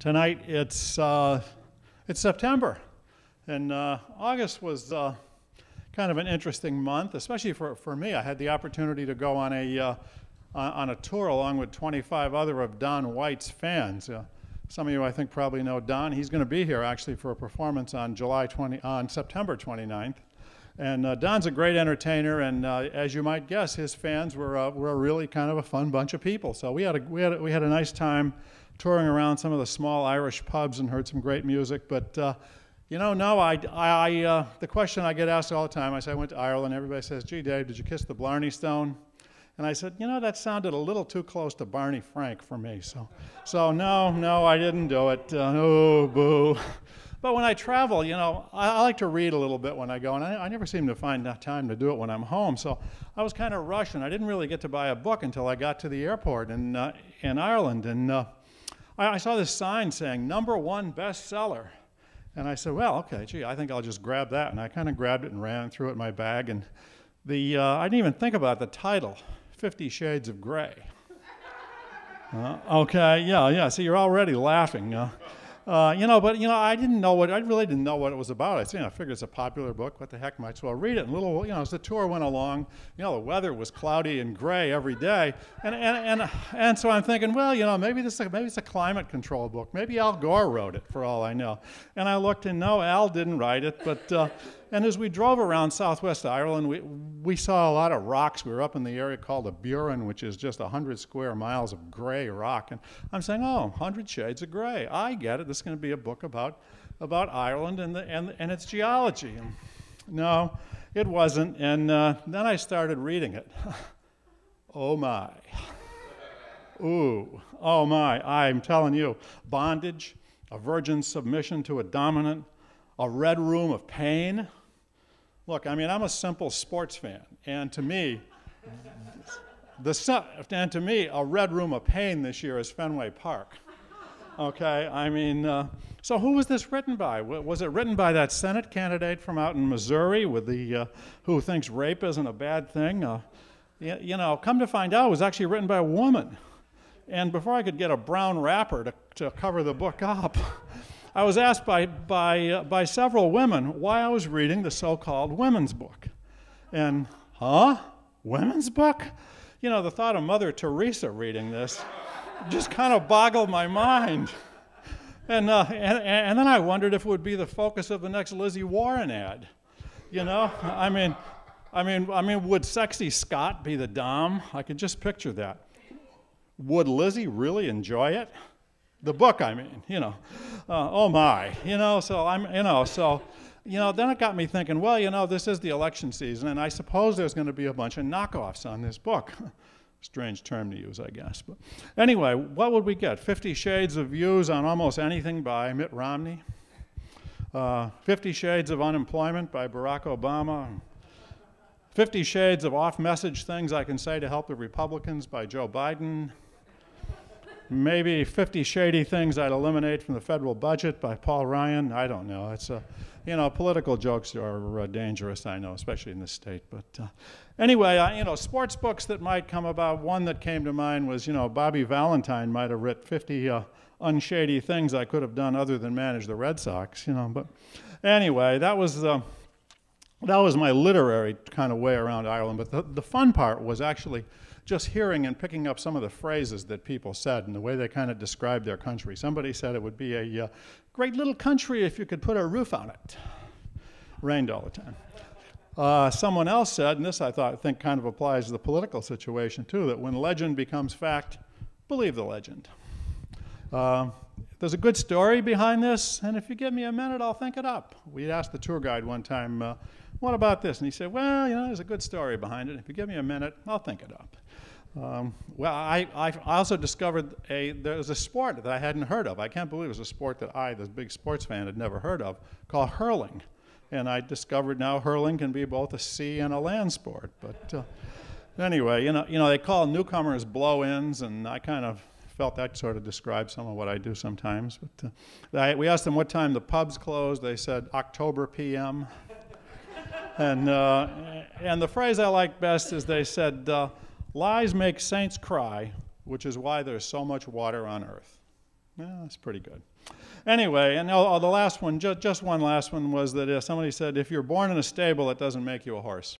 Tonight it's September, and August was kind of an interesting month, especially for me. I had the opportunity to go on a tour along with 25 other of Don White's fans. Some of you, I think, probably know Don. He's going to be here actually for a performance on September 29th. And Don's a great entertainer, and as you might guess, his fans were really kind of a fun bunch of people. So we had a nice time touring around some of the small Irish pubs and heard some great music. But you know, no, the question I get asked all the time, I say I went to Ireland. Everybody says, "Gee, Dave, did you kiss the Blarney Stone?" And I said, you know, that sounded a little too close to Barney Frank for me. So no, I didn't do it. Oh, boo. But when I travel, you know, I like to read a little bit when I go, and I never seem to find time to do it when I'm home. So I was kind of rushing. I didn't really get to buy a book until I got to the airport in Ireland. And I saw this sign saying, #1 bestseller. And I said, well, okay, gee, I think I'll just grab that. And I kind of grabbed it and ran and threw it in my bag. And I didn't even think about the title, 50 Shades of Grey. Okay, yeah, so you're already laughing. You know, but you know, I really didn't know what it was about. I figured it's a popular book. What the heck, might as well read it. And as the tour went along, you know, the weather was cloudy and gray every day, and so I'm thinking, well, you know, maybe it's a climate control book. Maybe Al Gore wrote it, for all I know. And I looked, and no, Al didn't write it, but. And as we drove around southwest Ireland, we saw a lot of rocks. We were up in the area called the Burin, which is just 100 square miles of gray rock. And I'm saying, oh, 100 Shades of Gray. I get it. This is going to be a book about Ireland and its geology. And no, it wasn't. And then I started reading it. Oh, my. Ooh, oh, my. I'm telling you, bondage, a virgin's submission to a dominant, a red room of pain. Look, I mean, I'm a simple sports fan, and to me, a red room of pain this year is Fenway Park. Okay, I mean, so who was this written by? Was it written by that Senate candidate from out in Missouri with who thinks rape isn't a bad thing? You know, come to find out, it was actually written by a woman. And before I could get a brown wrapper to cover the book up, I was asked by several women why I was reading the so-called women's book. And, women's book? You know, the thought of Mother Teresa reading this just kind of boggled my mind. And then I wondered if it would be the focus of the next Lizzie Warren ad. You know, I mean, would Sexy Scott be the dom? I could just picture that. Would Lizzie really enjoy it? The book, I mean, you know, oh my, you know, then it got me thinking, well, you know, this is the election season, and I suppose there's going to be a bunch of knockoffs on this book. Strange term to use, I guess. But anyway, what would we get? 50 Shades of views on almost anything by Mitt Romney, 50 Shades of Unemployment by Barack Obama, 50 Shades of off-message things I can say to help the Republicans by Joe Biden, maybe 50 shady things I'd eliminate from the federal budget by Paul Ryan. I don't know. It's you know, political jokes are dangerous, I know, especially in this state. But anyway, you know, sports books that might come about. One that came to mind was, you know, Bobby Valentine might have written 50 unshady things I could have done other than manage the Red Sox, you know. But anyway, that was my literary kind of way around Ireland. But the fun part was actually just hearing and picking up some of the phrases that people said and the way they kind of described their country. Somebody said it would be a great little country if you could put a roof on it. Rained all the time. Someone else said, and this I think kind of applies to the political situation too, that when legend becomes fact, believe the legend. There's a good story behind this, and if you give me a minute, I'll think it up. We asked the tour guide one time, what about this? And he said, well, you know, there's a good story behind it. If you give me a minute, I'll think it up. Well, I also discovered there's a sport that I hadn't heard of. I can't believe it was a sport that this big sports fan, had never heard of, called hurling. And I discovered now hurling can be both a sea and a land sport. But anyway, you know, they call newcomers blow-ins, and I kind of felt that sort of describes some of what I do sometimes. But we asked them what time the pubs closed. They said October p.m. And the phrase I like best is they said, lies make saints cry, which is why there's so much water on earth. Yeah, that's pretty good. Anyway, and the last one, just one last one, was that somebody said, if you're born in a stable, it doesn't make you a horse.